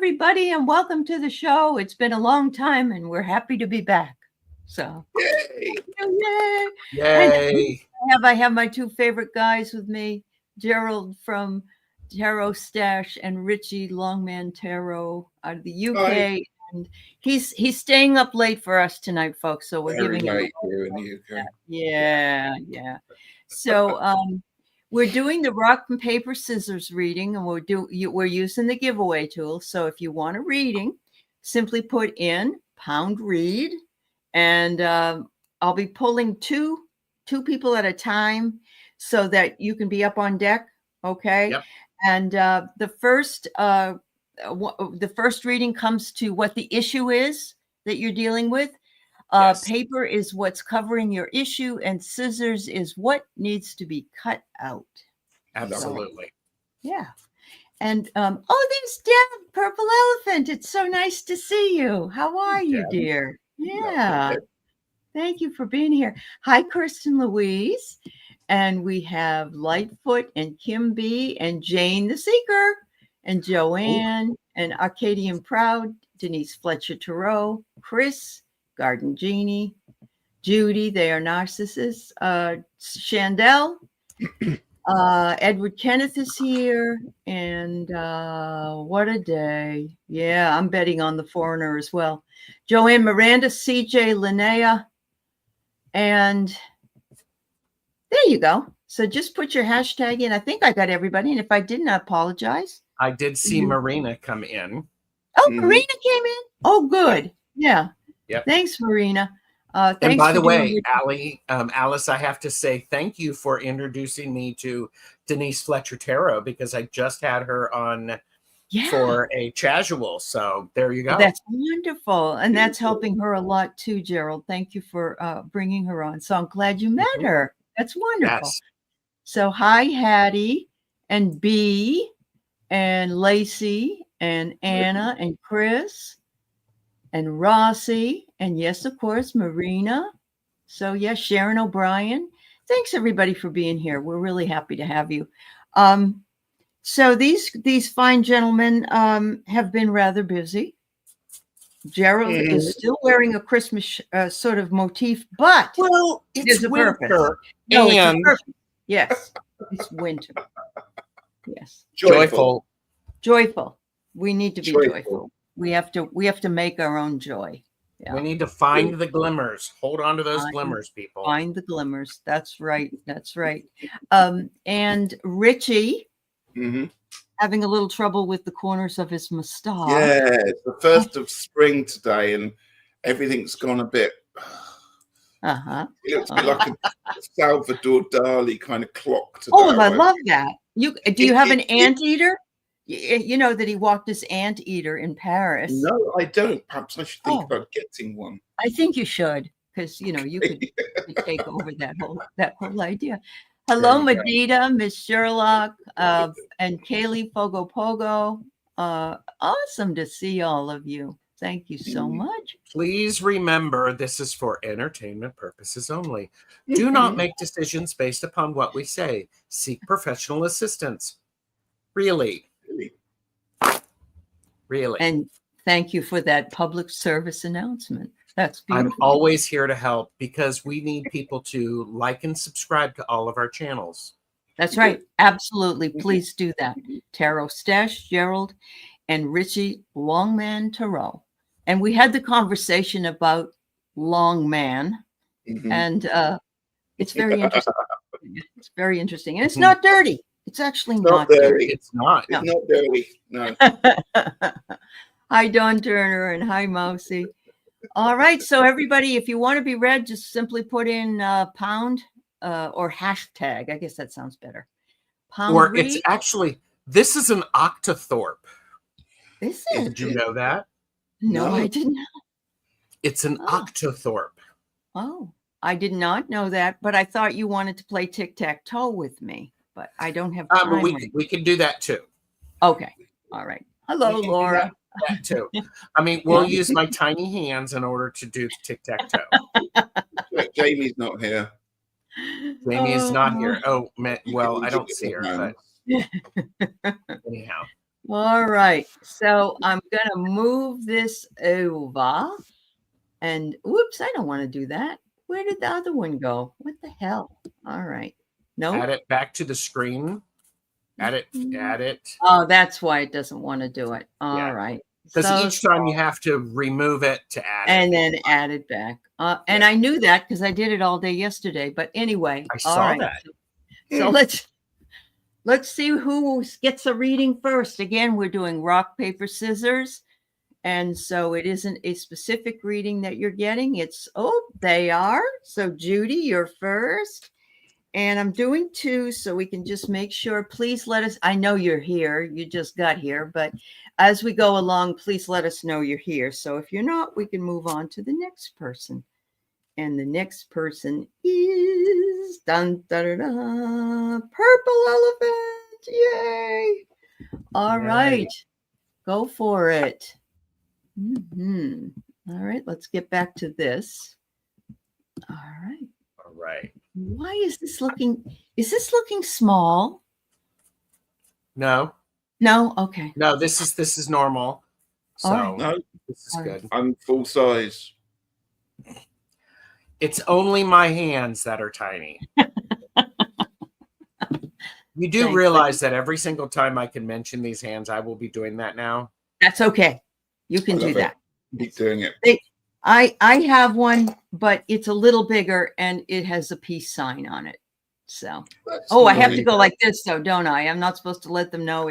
everybody, and welcome to the show. It's been a long time, and we're happy to be back. So, Yay! yay! Yay! I have my two favorite guys with me, Gerald from Tarot Stash and Richie Longman Tarot out of the UK. Hi. And he's staying up late for us tonight, folks. So we're Very giving him late here in the UK. yeah. So we're doing the rock and paper scissors reading, and we're using the giveaway tool. So if you want a reading, simply put in pound read, and I'll be pulling two people at a time so that you can be up on deck. Okay. Yep. And the first reading comes to what the issue is that you're dealing with. Yes. Paper is what's covering your issue, and scissors is what needs to be cut out. Absolutely. Yeah. And there's Deb, Purple Elephant. It's so nice to see you. How are you, Deb. dear? Yeah. Lovely. Thank you for being here. Hi, Kirsten Louise. And we have Lightfoot and Kim B and Jane the Seeker and Joanne and Arcadian Proud, Denise Fletcher Tarot, Chris, Garden Genie, Judy, they are narcissists, Chandel, Edward Kenneth is here, and what a day. Yeah, I'm betting on the foreigner as well. Joanne Miranda, CJ, Linnea, and there you go. So just put your hashtag in. I think I got everybody, and if I didn't, I apologize. I did see Marina come in. Oh, Marina came in? Oh, good. Yeah. Yep. Thanks, Marina. And Thanks by the for way, doing Aley, Alice, I have to say thank you for introducing me to Denise Fletcher Tarot, because I just had her on for a casual. So there you go. That's wonderful. And that's helping her a lot too, Gerald. Thank you for bringing her on. So I'm glad you met her. That's wonderful. Yes. So hi, Hattie and B and Lacey and Anna and Chris and Rossi, and yes, of course, Marina. So yes, Sharon O'Brien. Thanks everybody for being here. We're really happy to have you. So these fine gentlemen have been rather busy. Gerald is still wearing a Christmas sort of motif, but it's a winter. purpose. No, it's a And purpose. Yes, it's winter. Yes, joyful. We need to be joyful. We have to make our own joy. Yeah. We need to find the glimmers. Hold on to those glimmers, people. Find the glimmers. That's right. And Richie having a little trouble with the corners of his mustache. Yeah, it's the first of spring today, and everything's gone a bit. It looks a bit like a Salvador Dali kind of clock today. Oh, I love that. Do you have an anteater? You know that he walked his anteater in Paris. No, I don't. Perhaps I should think about getting one. I think you should, because you could take over that whole idea. Hello, Medita, Miss Sherlock, and Kaylee Fogo Pogo. Awesome to see all of you. Thank you so much. Please remember, this is for entertainment purposes only. Do not make decisions based upon what we say. Seek professional assistance. Really. And thank you for that public service announcement. That's beautiful. I'm always here to help, because we need people to like and subscribe to all of our channels. That's right. Absolutely. Please do that. Tarot Stash, Gerald, and Richie Longman Tarot. And we had the conversation about Longman, and it's very interesting. It's very interesting. And it's not dirty. It's actually not dirty. It's not. It's not dirty. No. Hi, Dawn Turner, and hi, Mousy. All right. So everybody, if you want to be read, just simply put in pound or hashtag. I guess that sounds better. Pound or read. It's actually, this is an octothorpe. Is it? Did you know that? No, I did not. It's an octothorpe. Oh, I did not know that, but I thought you wanted to play tic-tac-toe with me, but I don't have time. We can do that too. Okay. All right. Hello, Laura. That too. I mean, we'll use my tiny hands in order to do tic-tac-toe. Jamie's not here. Jamie is not here. Oh, well, I don't see her, but anyhow. All right. So I'm going to move this over. And whoops, I don't want to do that. Where did the other one go? What the hell? All right. Nope. Add it back to the screen. Add it. Oh, that's why it doesn't want to do it. All right. Because So each time you have to remove it to add and it. then add it back. And I knew that because I did it all day yesterday. But anyway, I saw that. So let's see who gets a reading first. Again, we're doing rock, paper, scissors. And so it isn't a specific reading that you're getting. It's, they are. So Judy, you're first. And I'm doing 2 so we can just make sure. Please let us, I know you're here. You just got here. But as we go along, please let us know you're here. So if you're not, we can move on to the next person. And the next person is dun, da, da, da, Purple Elephant. Yay. All right. Go for it. All right. Let's get back to this. All right. All right. Why is this looking small? No. Okay. No, this is normal. So right. No, this is good. I'm full size. It's only my hands that are tiny. You do realize that every single time I can mention these hands, I will be doing that now. That's okay. You can do that. Keep doing it. I have one, but it's a little bigger and it has a peace sign on it. So, I have to go like this though, don't I? I'm not supposed to let them know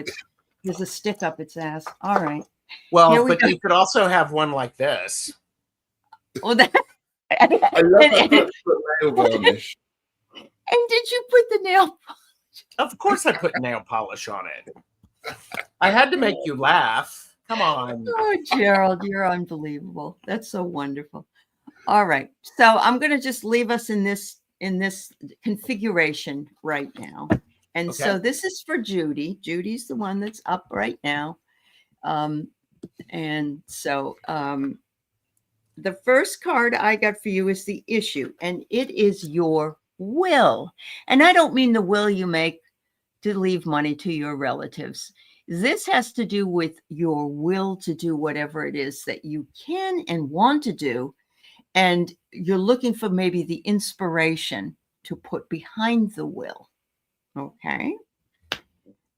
there's a stick up its ass. All right. Well, but you could also have one like this. Oh, that. I love that nail varnish. And did you put the nail polish? Of course I put nail polish on it. I had to make you laugh. Come on. Oh, Gerald, you're unbelievable. That's so wonderful. All right. So I'm going to just leave us in this configuration right now. And so this is for Judy. Judy's the one that's up right now. And so the first card I got for you is the issue, and it is your will. And I don't mean the will you make to leave money to your relatives. This has to do with your will to do whatever it is that you can and want to do. And you're looking for maybe the inspiration to put behind the will. Okay.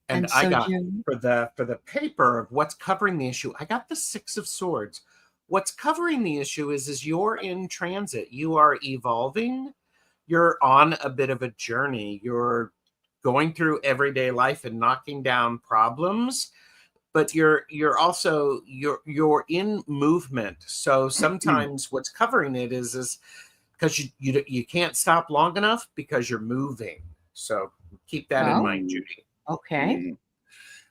And I got for the paper of what's covering the issue, I got the 6 of Swords. What's covering the issue is you're in transit. You are evolving. You're on a bit of a journey. You're going through everyday life and knocking down problems, but you're also you're in movement. So sometimes what's covering it is because you can't stop long enough because you're moving. So keep that in mind, Judy. Okay.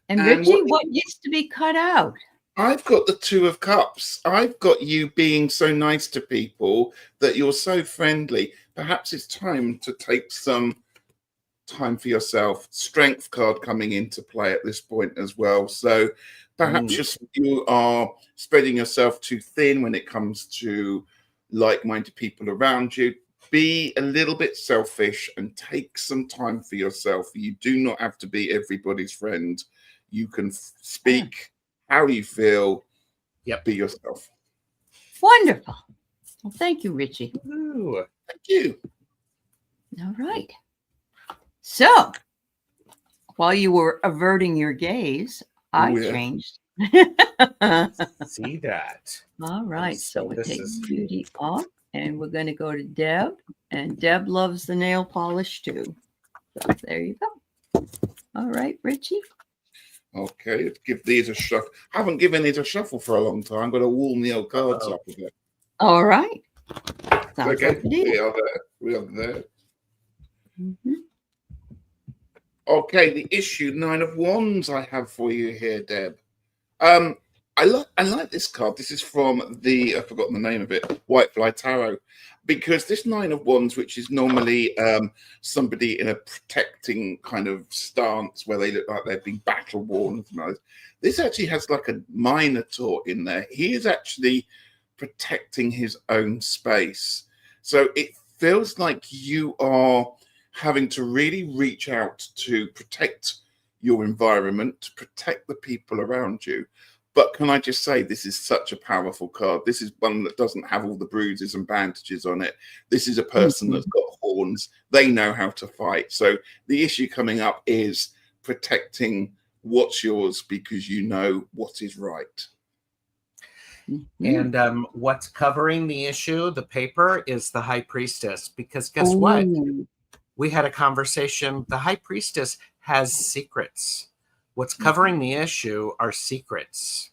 And Richie, what needs to be cut out? I've got the 2 of Cups. I've got you being so nice to people, that you're so friendly. Perhaps it's time to take some time for yourself. Strength card coming into play at this point as well. So perhaps you are spreading yourself too thin when it comes to like-minded people around you. Be a little bit selfish and take some time for yourself. You do not have to be everybody's friend. You can speak how you feel. Be yourself. Wonderful. Well, thank you, Richie. Ooh. Thank you. All right. So while you were averting your gaze, I changed. See that. All right. So we take Judy off, and we're going to go to Deb. And Deb loves the nail polish too. So there you go. All right, Richie. Okay, let's give these a shuffle. I haven't given these a shuffle for a long time. I'm going to warm the old cards up a bit. All right. Sounds okay, like we are there. Okay, the issue 9 of Wands I have for you here, Deb. I like this card. This is from I've forgotten the name of it, Whitefly Tarot, because this 9 of Wands, which is normally somebody in a protecting kind of stance where they look like they've been battle worn, this actually has like a Minotaur in there. He is actually protecting his own space. So it feels like you are having to really reach out to protect your environment, to protect the people around you. But can I just say, this is such a powerful card. This is one that doesn't have all the bruises and bandages on it. This is a person that's got horns. They know how to fight. So the issue coming up is protecting what's yours because you know what is right. And what's covering the issue, the paper, is the High Priestess. Because guess what? We had a conversation. The High Priestess has secrets. What's covering the issue are secrets.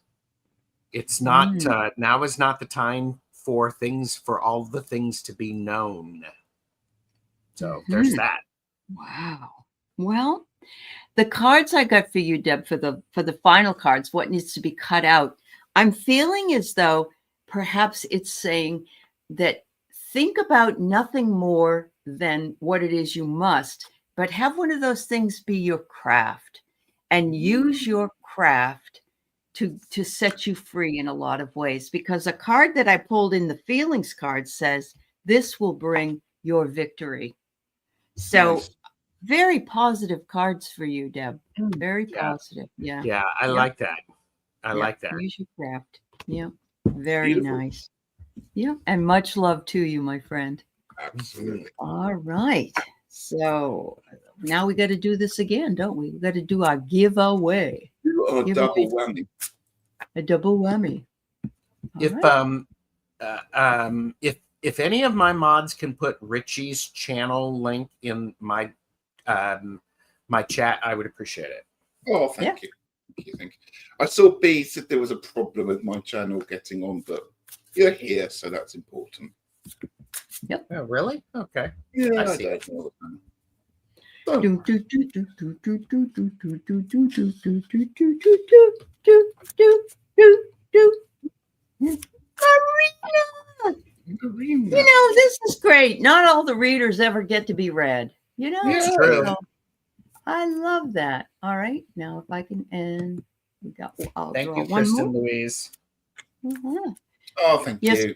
It's not, now is not the time for all the things to be known. So there's that. Wow. Well, the cards I got for you, Deb, for the final cards, what needs to be cut out, I'm feeling as though perhaps it's saying that think about nothing more than what it is you must, but have one of those things be your craft and use your craft to set you free in a lot of ways. Because a card that I pulled in the feelings card says, this will bring your victory. So very positive cards for you, Deb. Very positive. Yeah. Yeah, I like that. I like that. Use your craft. Yeah. Very nice. Yeah. And much love to you, my friend. Absolutely. All right. So now we got to do this again, don't we? We got to do our giveaway. A double whammy. A double whammy. If any of my mods can put Richie's channel link in my my chat, I would appreciate it. Oh, thank you. Thank you. I saw B said there was a problem with my channel getting on, but you're here, so that's important. Yep. Oh, really? Okay. Yeah, I see. You know, this is great. Not all the readers ever get to be read. You know, it's true. So I love that. All right. Now, if I can end, we got. Thank you, Kristen Louise. Oh, thank you.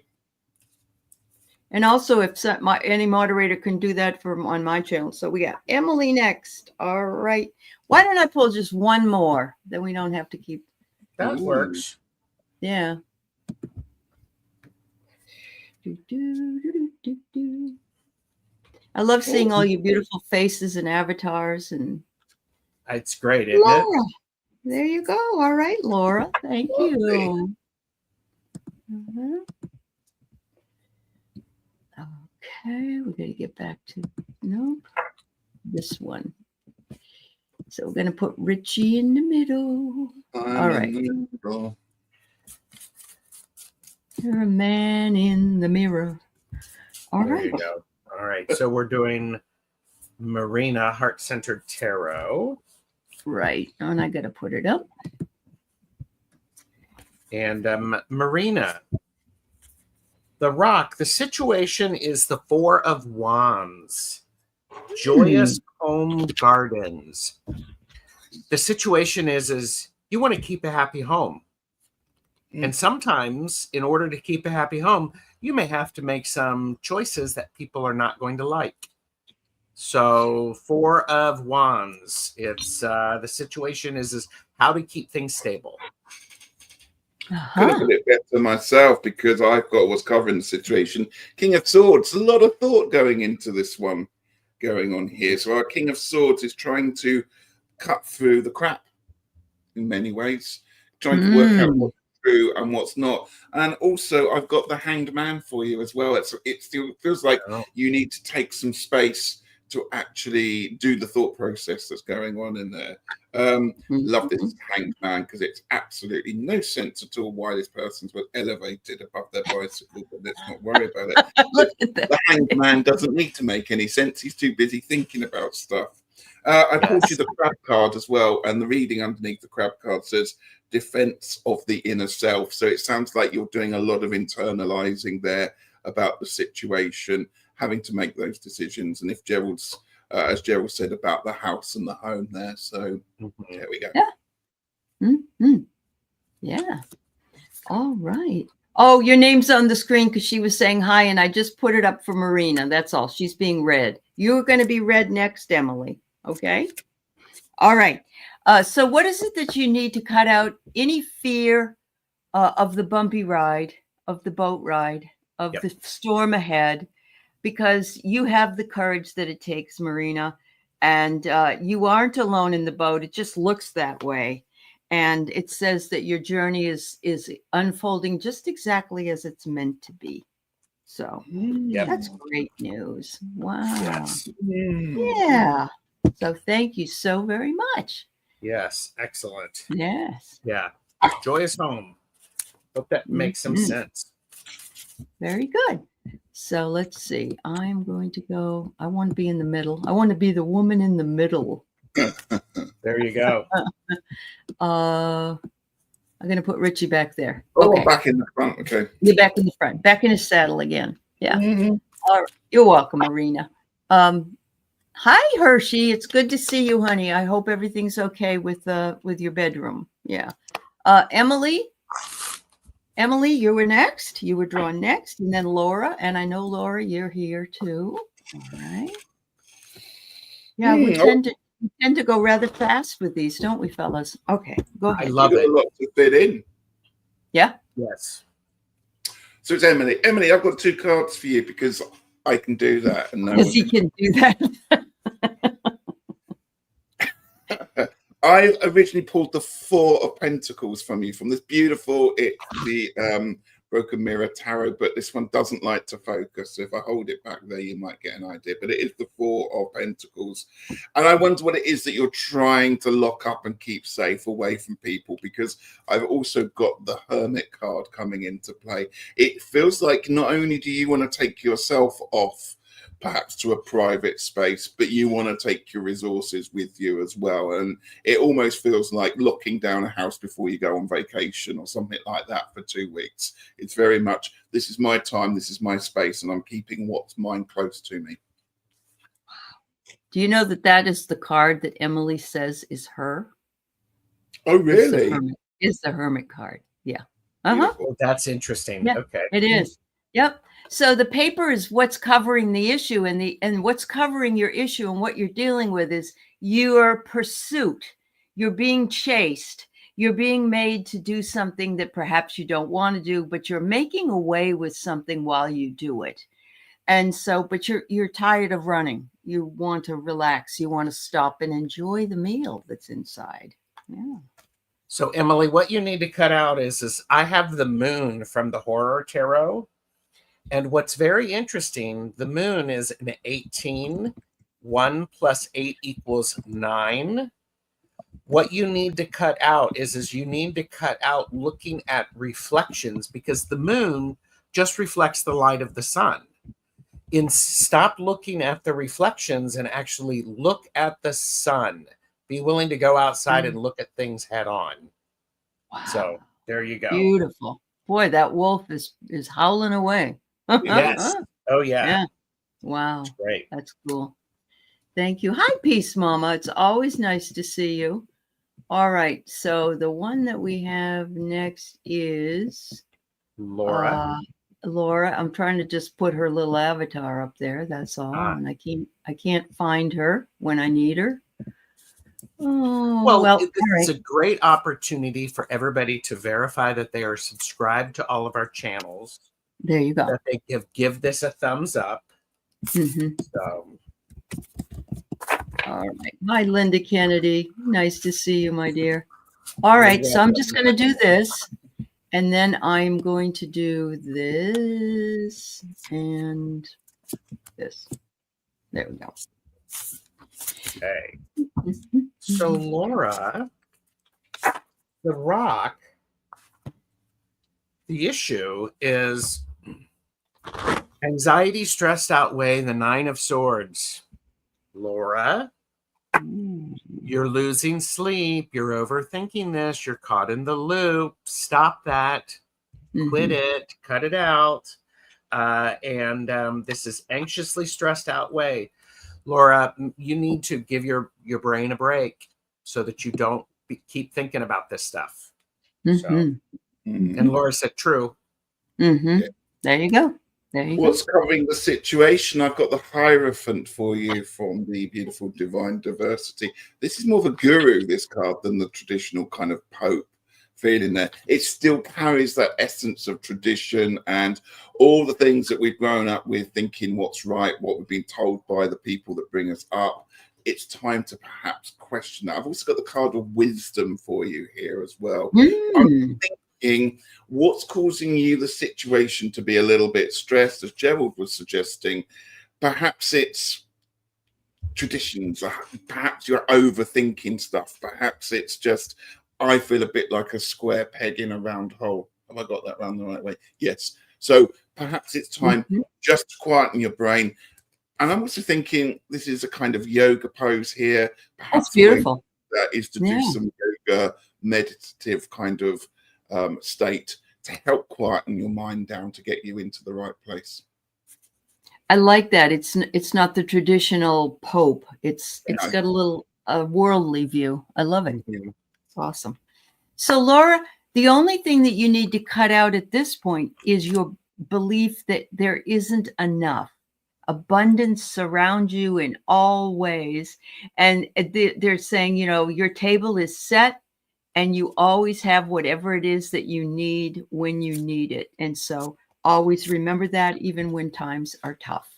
And also, if any moderator can do that on my channel. So we got Emily next. All right. Why don't I pull just one more? Then we don't have to keep. That works. Yeah. I love seeing all your beautiful faces and avatars. And it's great, isn't Laura, it? there you go. All right, Laura. Thank you. Okay, we're going to get back to this one. So we're going to put Richie in the middle. All right. You're a man in the mirror. All right. There you go. All right. So we're doing Marina Heart-Centered Tarot. Right. And I got to put it up. And Marina, the rock, the situation is the Four of Wands. Joyous home gardens. The situation is you want to keep a happy home. And sometimes, in order to keep a happy home, you may have to make some choices that people are not going to like. So, Four of Wands. It's the situation is how to keep things stable. Could have put it better myself because I've got what's covering the situation. King of Swords. A lot of thought going into this one going on here. So our King of Swords is trying to cut through the crap in many ways, trying to work out what's true and what's not. And also I've got the Hanged Man for you as well. It still feels like you need to take some space to actually do the thought process that's going on in there. Love this Hanged Man because it's absolutely no sense at all why this person's was elevated above their bicycle, but let's not worry about it. Look at that. The Hanged Man doesn't need to make any sense. He's too busy thinking about stuff. I pulled you the crab card as well, and the reading underneath the crab card says defense of the inner self. So it sounds like you're doing a lot of internalizing there about the situation, having to make those decisions. And if Gerald's, as Gerald said, about the house and the home there. So there we go. Yeah. Yeah. All right. Oh, your name's on the screen because she was saying hi, and I just put it up for Marina. That's all. She's being read. You're going to be read next, Emily. Okay. All right. So what is it that you need to cut out? Any fear of the bumpy ride, of the boat ride, of the storm ahead, because you have the courage that it takes, Marina, and you aren't alone in the boat. It just looks that way. And it says that your journey is unfolding just exactly as it's meant to be. So that's great news. Wow. Yes. Yeah. So thank you so very much. Yes. Excellent. Yes. Yeah. Joy is home. Hope that makes some sense. Very good. So let's see. I'm going to go. I want to be in the middle. I want to be the woman in the middle. There you go. I'm going to put Richie back there. Oh, Okay. back in the front. Okay. You're back in the front. Back in his saddle again. Yeah. All right. You're welcome, Marina. Hi, Hershey. It's good to see you, honey. I hope everything's okay with your bedroom. Yeah. Emily, you were next. You were drawn next, and then Laura. And I know, Laura, you're here too. All right. Yeah, we tend to go rather fast with these, don't we, fellas? Okay, go ahead. I love it. A lot to fit in. Yeah. Yes. So it's Emily. Emily, I've got 2 cards for you because I can do that. And Because he can do that. I originally pulled the 4 of Pentacles from you, from this beautiful, Broken Mirror Tarot, but this one doesn't like to focus. So if I hold it back there, you might get an idea. But it is the 4 of Pentacles. And I wonder what it is that you're trying to lock up and keep safe away from people, because I've also got the Hermit card coming into play. It feels like not only do you want to take yourself off, perhaps to a private space, but you want to take your resources with you as well. And it almost feels like locking down a house before you go on vacation or something like that for 2 weeks. It's very much, this is my time, this is my space, and I'm keeping what's mine close to me. Do you know that is the card that Emily says is her? Oh, really? Is the Hermit card. Yeah. Well, that's interesting. Yeah, Okay. it is. Yep. So the paper is what's covering the issue, and what's covering your issue and what you're dealing with is your pursuit. You're being chased. You're being made to do something that perhaps you don't want to do, but you're making away with something while you do it. And so, but you're tired of running. You want to relax. You want to stop and enjoy the meal that's inside. Yeah. So Emily, what you need to cut out is I have the moon from the Horror Tarot. And what's very interesting, the moon is an 18. 1 + 8 = 9. What you need to cut out is you need to cut out looking at reflections, because the moon just reflects the light of the sun. Stop looking at the reflections and actually look at the sun. Be willing to go outside and look at things head on. Wow. So there you go. Beautiful. Boy, that wolf is howling away. Yes. Oh, yeah. Wow. That's great. That's cool. Thank you. Hi, Peace Mama. It's always nice to see you. All right. So the one that we have next is Laura. Laura. I'm trying to just put her little avatar up there. That's all. And I can't find her when I need her. Oh, well, this is a great opportunity for everybody to verify that they are subscribed to all of our channels. There you go. That they give this a thumbs up. So, all right. Hi, Linda Kennedy. Nice to see you, my dear. All right. So I'm just going to do this, and then I'm going to do this and this. There we go. Okay. So, Laura, the rock, the issue is anxiety, stressed outweigh the 9 of Swords. Laura, you're losing sleep. You're overthinking this. You're caught in the loop. Stop that. Quit it. Cut it out. And this is anxiously stressed out way. Laura, you need to give your brain a break so that you don't keep thinking about this stuff. So, and Laura said, true. There you go. There you What's go. covering the situation? I've got the Hierophant for you from the beautiful Divine Diversity. This is more of a guru, this card, than the traditional kind of Pope feeling there. It still carries that essence of tradition and all the things that we've grown up with, thinking what's right, what we've been told by the people that bring us up. It's time to perhaps question that. I've also got the card of Wisdom for you here as well. I'm thinking, what's causing you the situation to be a little bit stressed, as Gerald was suggesting? Perhaps it's traditions, perhaps you're overthinking stuff, perhaps it's just, I feel a bit like a square peg in a round hole. Have I got that round the right way? Yes. So perhaps it's time just to quieten your brain. And I'm also thinking this is a kind of yoga pose here. Perhaps That's beautiful. That is to do some yoga, meditative kind of state to help quieten your mind down, to get you into the right place. I like that. It's not the traditional Pope. It's got a little worldly view. I love it. It's awesome. So Laura, the only thing that you need to cut out at this point is your belief that there isn't enough. Abundance surrounds you in all ways. And they're saying, your table is set and you always have whatever it is that you need when you need it. And so always remember that, even when times are tough.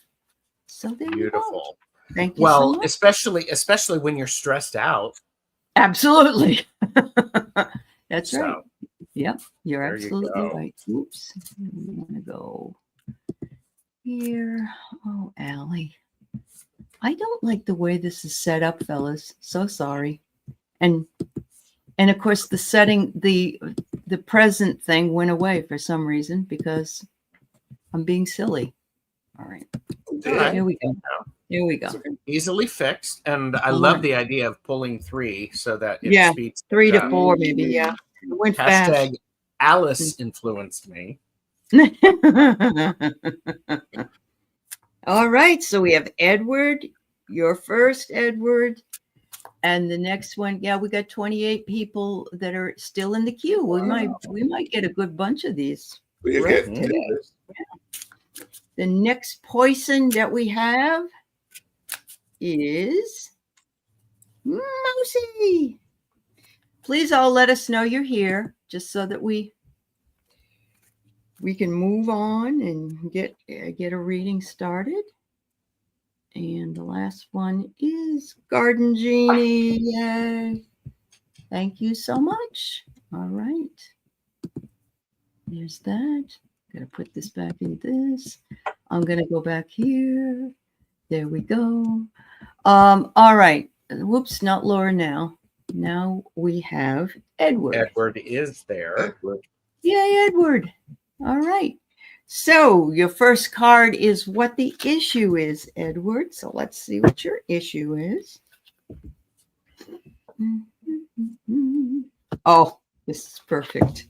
So there Beautiful. You go. Thank you so much. Especially when you're stressed out. Absolutely. That's right. Yep, you're absolutely right. Oops. I'm going to go here. Oh, Aley. I don't like the way this is set up, fellas. So sorry. And of course, the setting, the present thing went away for some reason because I'm being silly. All right. Here we go. Here we go. Easily fixed. And I love the idea of pulling 3 so that it speeds 3 to 4, maybe. Yeah. It went fast. Hashtag Alice influenced me. All right. So we have Edward. You're first, Edward. And the next one, we got 28 people that are still in the queue. Wow. We might get a good bunch of these. The next poison that we have is Mousy. Please all let us know you're here, just so that we can move on and get a reading started. And the last one is Garden Genie. Yay. Thank you so much. All right. There's that. Got to put this back in this. I'm going to go back here. There we go. All right. Whoops, not Laura now. Now we have Edward. Edward is there. Yay, Edward. All right. So your first card is what the issue is, Edward. So let's see what your issue is. Oh, this is perfect.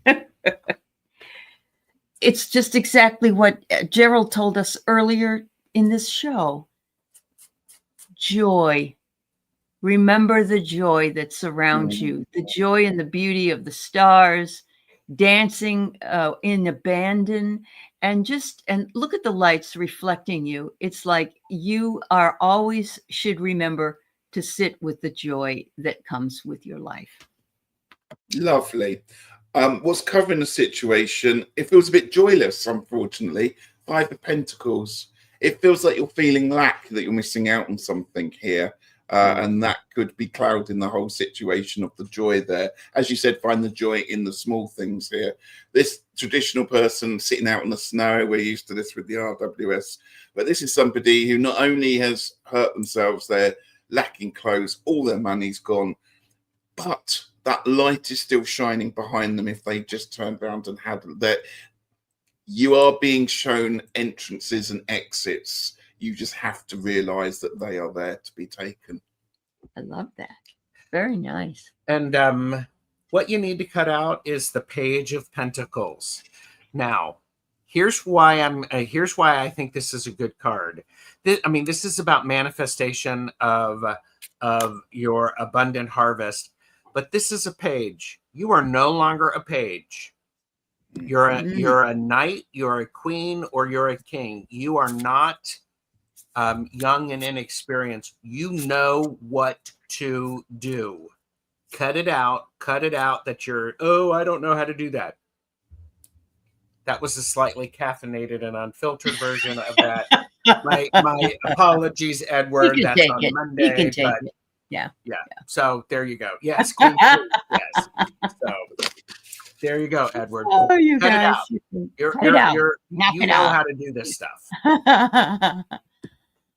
It's just exactly what Gerald told us earlier in this show. Joy. Remember the joy that surrounds you, the joy and the beauty of the stars, dancing in abandon, and look at the lights reflecting you. It's like you are always should remember to sit with the joy that comes with your life. Lovely. What's covering the situation? It feels a bit joyless, unfortunately. 5 of Pentacles. It feels like you're feeling lack, that you're missing out on something here. And that could be clouding the whole situation of the joy there. As you said, find the joy in the small things here. This traditional person sitting out in the snow, we're used to this with the RWS, but this is somebody who not only has hurt themselves, they're lacking clothes, all their money's gone, but that light is still shining behind them if they just turned around and had that. You are being shown entrances and exits. You just have to realize that they are there to be taken. I love that. Very nice. And what you need to cut out is the Page of Pentacles. Now, here's why I think this is a good card. This is about manifestation of your abundant harvest, but this is a page. You are no longer a page. You're a knight, you're a queen, or you're a king. You are not young and inexperienced. You know what to do. Cut it out that you're, oh, I don't know how to do that. That was a slightly caffeinated and unfiltered version of that. My apologies, Edward. That's on Monday. You can take it. Yeah. So there you go. Yes, Queen Tree. Yes. So there you go, Edward. Oh, you cut guys. it out. You know how to do this stuff.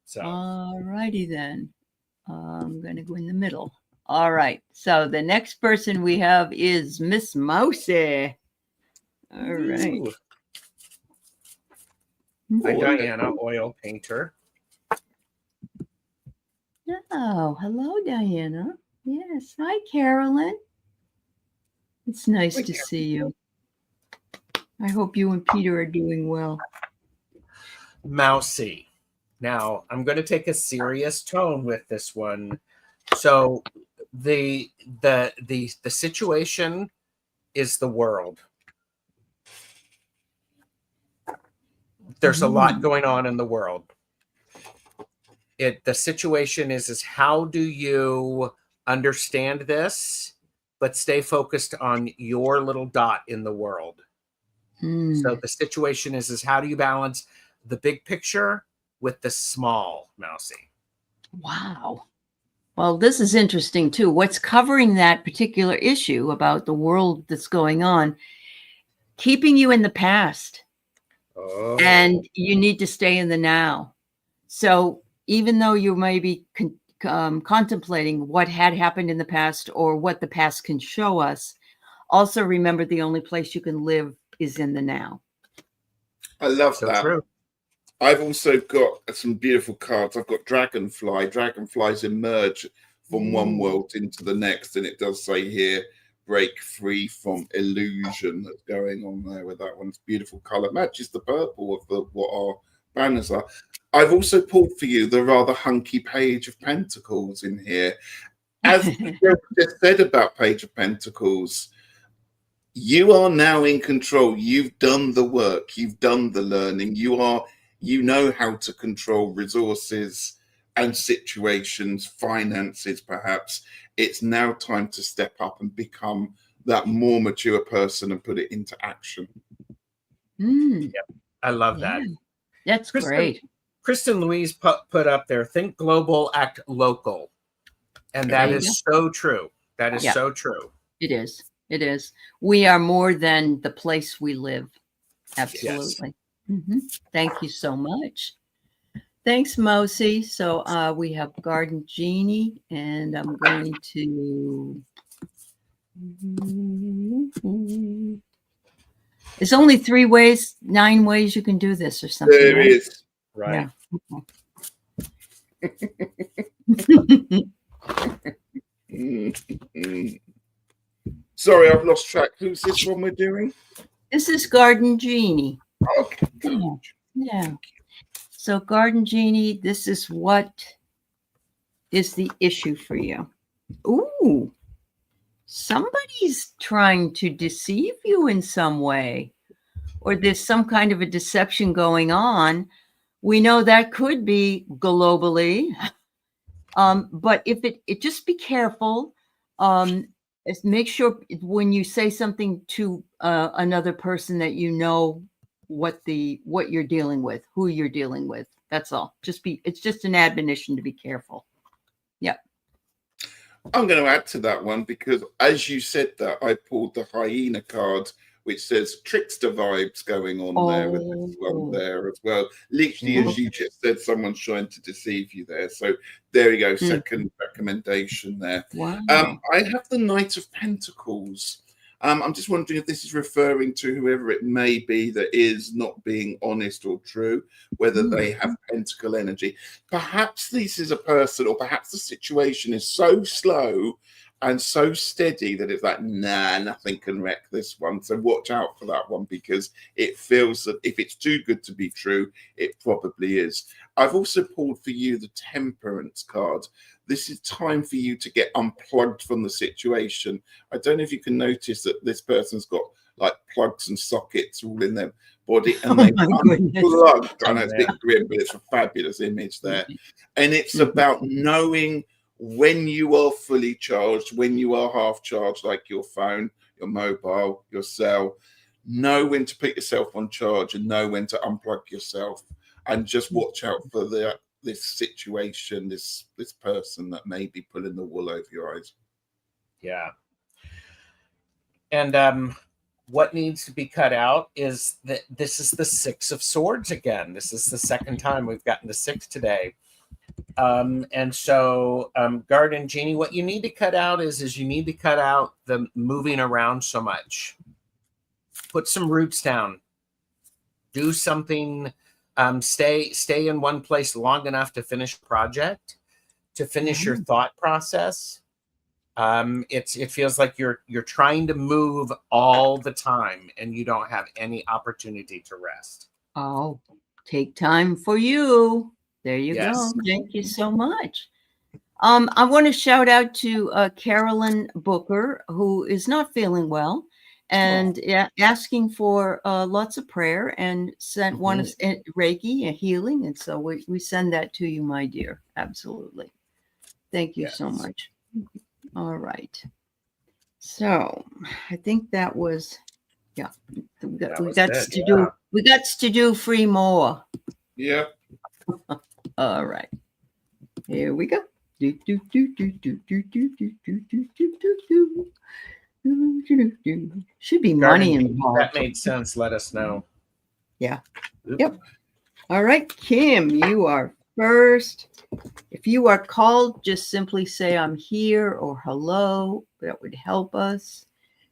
So all righty then. I'm going to go in the middle. All right. So the next person we have is Miss Mousy. All right. Hi, Diana, oil painter. Oh, hello, Diana. Yes. Hi, Carolyn. It's nice to see you. I hope you and Peter are doing well. Mousy. Now, I'm going to take a serious tone with this one. So the situation is the world. There's a lot going on in the world. The situation is how do you understand this, but stay focused on your little dot in the world? So the situation is how do you balance the big picture with the small, Mousy? Wow. Well, this is interesting too. What's covering that particular issue about the world that's going on, keeping you in the past. Oh. And you need to stay in the now. So even though you may be contemplating what had happened in the past or what the past can show us, also remember the only place you can live is in the now. I love so that. True. I've also got some beautiful cards. I've got Dragonfly. Dragonflies emerge from one world into the next. And it does say here, break free from illusion that's going on there with that one. It's beautiful color. Matches the purple of what our banners are. I've also pulled for you the rather hunky Page of Pentacles in here. As you just said about Page of Pentacles, you are now in control. You've done the work. You've done the learning. You know how to control resources and situations, finances, perhaps. It's now time to step up and become that more mature person and put it into action. Yep. I love that. That's great. Kristen Louise put up there, think global, act local. And that is so true. That is so true. It is. It is. We are more than the place we live. Absolutely. Yes. Thank you so much. Thanks, Mousy. So we have Garden Genie, and I'm going to... It's only 9 ways you can do this or something. There is. Right. Yeah. Sorry, I've lost track. Who's this one we're doing? This is Garden Genie. Okay. Yeah. So Garden Genie, this is what is the issue for you. Ooh. Somebody's trying to deceive you in some way, or there's some kind of a deception going on. We know that could be globally, but if it just be careful. Make sure when you say something to another person that you know what you're dealing with, who you're dealing with. That's all. It's just an admonition to be careful. Yep. I'm going to add to that one because as you said that, I pulled the hyena card, which says trickster vibes going on there with this one there as well. Literally, as you just said, someone's trying to deceive you there. So there you go, second recommendation there. Wow. I have the Knight of Pentacles. I'm just wondering if this is referring to whoever it may be that is not being honest or true, whether they have pentacle energy. Perhaps this is a person, or perhaps the situation is so slow and so steady that it's like, nah, nothing can wreck this one. So watch out for that one, because it feels that if it's too good to be true, it probably is. I've also pulled for you the Temperance card. This is time for you to get unplugged from the situation. I don't know if you can notice that this person's got like plugs and sockets all in their body, Oh and they my goodness. unplugged. I know it's a Yeah. bit grim, but it's a fabulous image there. And it's Mhm. about knowing when you are fully charged, when you are half charged, like your phone, your mobile, your cell. Know when to put yourself on charge and know when to unplug yourself, and just watch out for this situation, this person that may be pulling the wool over your eyes. Yeah. And what needs to be cut out is that this is the Six of Swords again. This is the second time we've gotten the six today. And so, Garden Genie, what you need to cut out is you need to cut out the moving around so much. Put some roots down. Do something. Stay in one place long enough to finish the project, to finish your thought process. It feels like you're trying to move all the time, and you don't have any opportunity to rest. Oh, take time for you. There you Yes. go. Thank you so much. I want to shout out to Carolyn Booker, who is not feeling well, and asking for lots of prayer, and want us Reiki and healing, and so we send that to you, my dear. Absolutely. Thank you so much. All right. So I think that was, yeah. We got to do 3 more. Yeah. All right. Here we go. Should be money involved. That made sense. Let us know. Yeah. Yep. All right, Kim, you are first. If you are called, just simply say I'm here or hello. That would help us.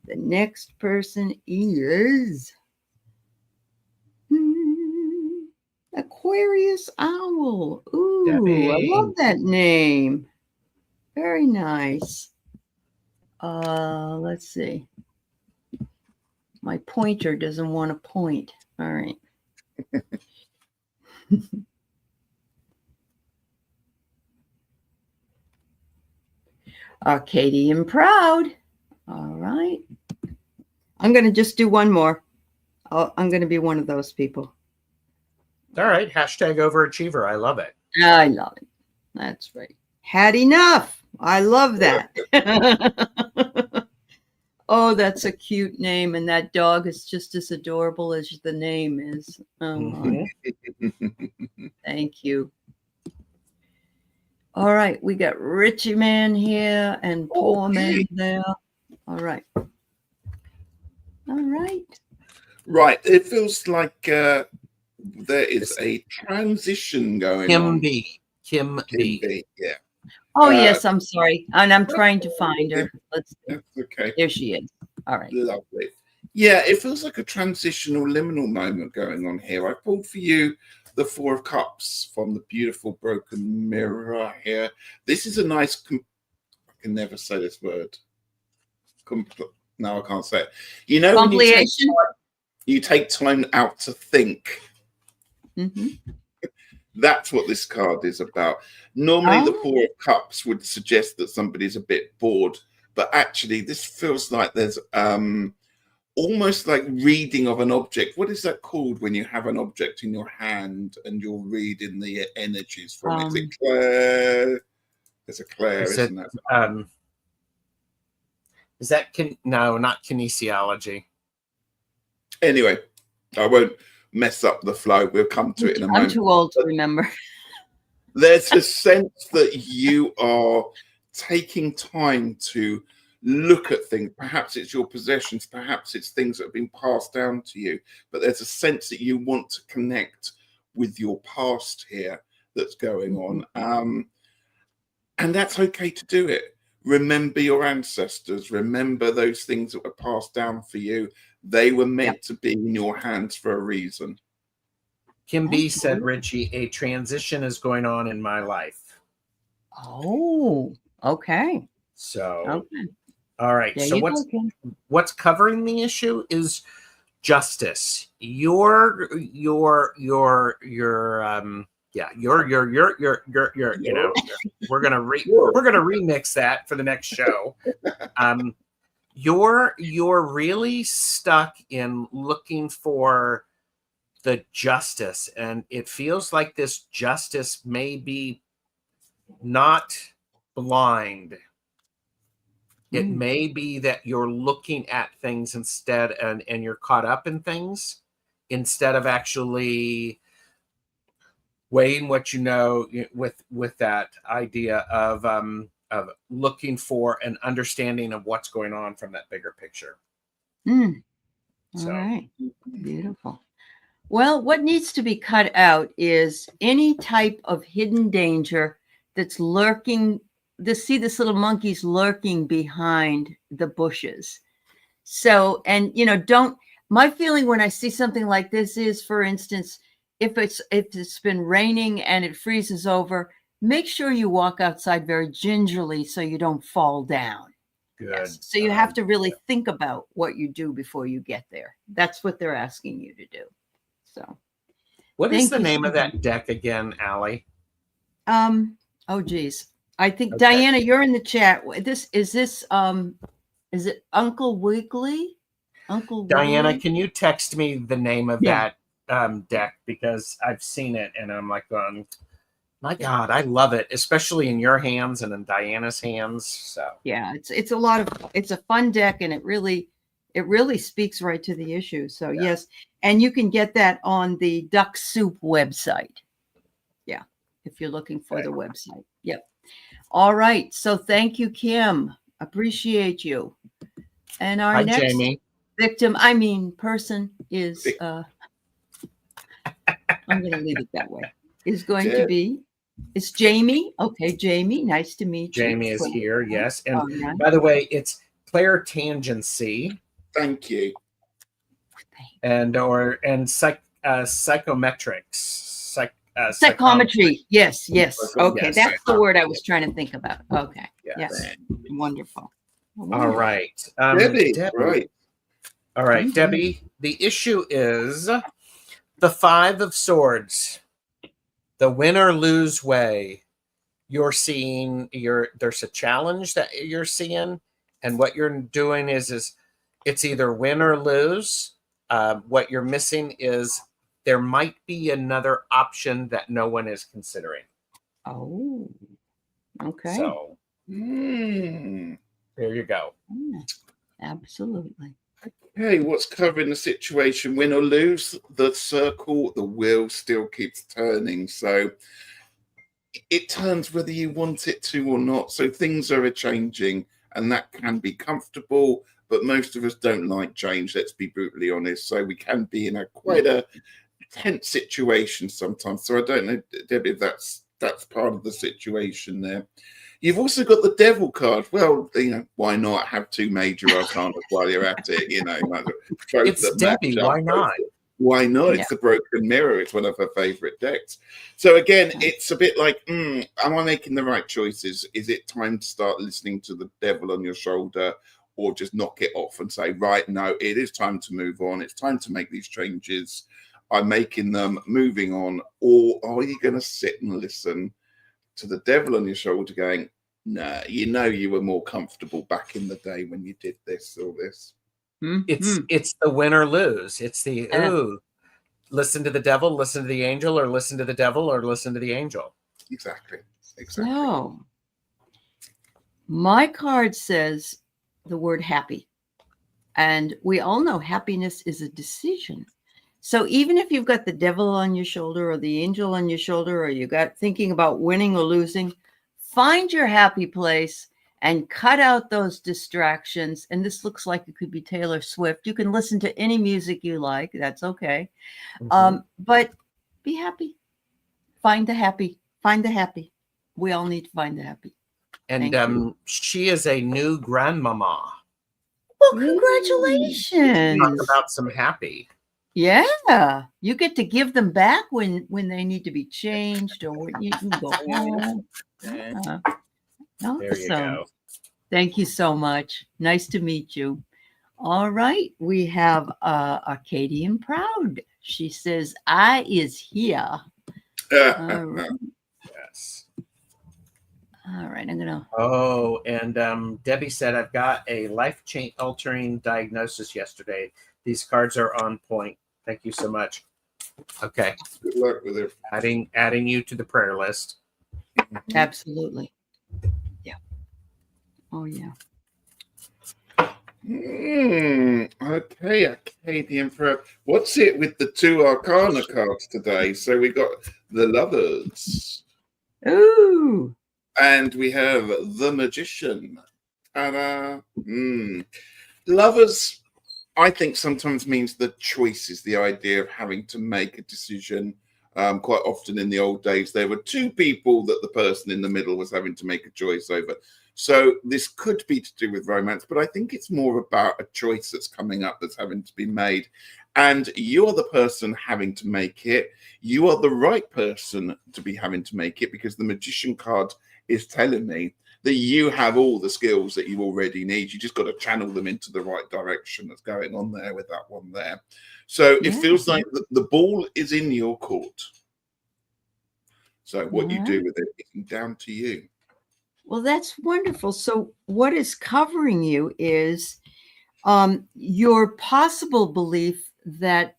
The next person is Aquarius Owl. Ooh, Debbie. I love that name. Very nice. Let's see. My pointer doesn't want to point. All right. Katie and Proud. All right. I'm going to just do one more. I'm going to be one of those people. All right. Hashtag overachiever. I love it. I love it. That's right. Had enough. I love that. Oh, that's a cute name. And that dog is just as adorable as the name is. Oh, thank you. All right. We got Richie Man here and Poor Man there. All right. All right. Right. It feels like there is a transition going on. Kim B. Yeah. Oh, yes. I'm sorry. And I'm trying to find her. Let's see. That's okay. There she is. All right. Lovely. Yeah, it feels like a transitional liminal moment going on here. I pulled for you the Four of Cups from the beautiful broken mirror here. This is a nice, I can never say this word. No, I can't say it. You know, when you take time out to think. Mm-hmm. That's what this card is about. Normally, the Four of Cups would suggest that somebody's a bit bored, but actually, this feels like there's almost like reading of an object. What is that called when you have an object in your hand and you're reading the energies from it? Is it Claire? There's a Claire, isn't that? Is that no, not kinesiology. Anyway, I won't mess up the flow. We'll come to it in a moment. I'm too old to remember. There's a sense that you are taking time to look at things. Perhaps it's your possessions, perhaps it's things that have been passed down to you, but there's a sense that you want to connect with your past here that's going on. And that's okay to do it. Remember your ancestors, remember those things that were passed down for you. They were meant to be in your hands for a reason. Kim B said, Richie, a transition is going on in my life. Oh, okay. So, all right. So what's covering the issue is justice. Your you know, we're gonna remix that for the next show. you're really stuck in looking for the justice, and it feels like this justice may be not blind. It may be that you're looking at things instead, and you're caught up in things instead of actually weighing what you know with that idea of looking for an understanding of what's going on from that bigger picture. All right. Beautiful. Well, what needs to be cut out is any type of hidden danger that's lurking. See this little monkey's lurking behind the bushes. So, and my feeling when I see something like this is, for instance, if it's been raining and it freezes over, make sure you walk outside very gingerly so you don't fall down. Good. Yes. So you have to really think about what you do before you get there. That's what they're asking you to do. So, what is the name of that deck again, Aley? Oh geez. I think Diana, you're in the chat. Is it Uncle Wiggly? Uncle Diana, Wiggly? can you text me the name of that deck, because I've seen it and I'm like going, my God, I love it, especially in your hands and in Diana's hands. So yeah, it's a fun deck, and it really speaks right to the issue. So yes, and you can get that on the Duck Soup website. Yeah, if you're looking for the website. Yep. All right. So thank you, Kim. Appreciate you. And our next person is I'm going to leave it that way. Is going to be, it's Jamie. Okay, Jamie, nice to meet you. Jamie is here, yes. And by the way, it's Claire Tangency. Thank you. And psychometrics. Psychometry. Yes. Okay, that's the word I was trying to think about. Okay. Yes. Wonderful. All right. Debbie, right. All right, Debbie, the issue is the Five of Swords, the win or lose way. You're seeing there's a challenge that you're seeing, and what you're doing is it's either win or lose. What you're missing is there might be another option that no one is considering. Oh, okay. So there you go. Absolutely. Okay, what's covering the situation? Win or lose, the circle, the wheel still keeps turning. So it turns whether you want it to or not. So things are changing, and that can be comfortable, but most of us don't like change, let's be brutally honest. So we can be in quite a tense situation sometimes. So I don't know, Debbie, if that's part of the situation there. You've also got the devil card. Well, why not have two major arcana while you're at it? It's Debbie. Why not? Why not? It's the broken mirror. It's one of her favorite decks. So again, it's a bit like, am I making the right choices? Is it time to start listening to the devil on your shoulder, or just knock it off and say, right, no, it is time to move on. It's time to make these changes. I'm making them, moving on. Or are you going to sit and listen to the devil on your shoulder going, no, you were more comfortable back in the day when you did this or this? It's the win or lose. It's the listen to the devil, listen to the angel, or listen to the devil, or listen to the angel. Exactly. So my card says the word happy, and we all know happiness is a decision. So even if you've got the devil on your shoulder or the angel on your shoulder, or you got thinking about winning or losing, find your happy place and cut out those distractions. And this looks like it could be Taylor Swift. You can listen to any music you like. That's okay. But be happy. Find the happy. Find the happy. We all need to find the happy. And she is a new grandmama. Well, congratulations. Talk about some happy. Yeah, you get to give them back when they need to be changed, or when you can go home. There you go. Thank you so much. Nice to meet you. All right, we have Arcadian Proud. She says, "I is here." All right. Yes. All right. right, I'm gonna. Oh, and Debbie said, I've got a life-altering diagnosis yesterday. These cards are on point. Thank you so much. Okay. Good luck with it. Adding you to the prayer list. Absolutely. Yeah. Oh yeah. Okay, Acadian Prayer. What's it with the 2 Arcana cards today? So we got the Lovers. Ooh. And we have the Magician. Ta-da. Lovers, I think, sometimes means the choice is the idea of having to make a decision. Quite often in the old days, there were 2 people that the person in the middle was having to make a choice over. So this could be to do with romance, but I think it's more about a choice that's coming up that's having to be made. And you're the person having to make it. You are the right person to be having to make it, because the Magician card is telling me that you have all the skills that you already need. You just got to channel them into the right direction that's going on there with that one there. So it feels like the ball is in your court. So what you do with it is down to you. Well, that's wonderful. So what is covering you is your possible belief that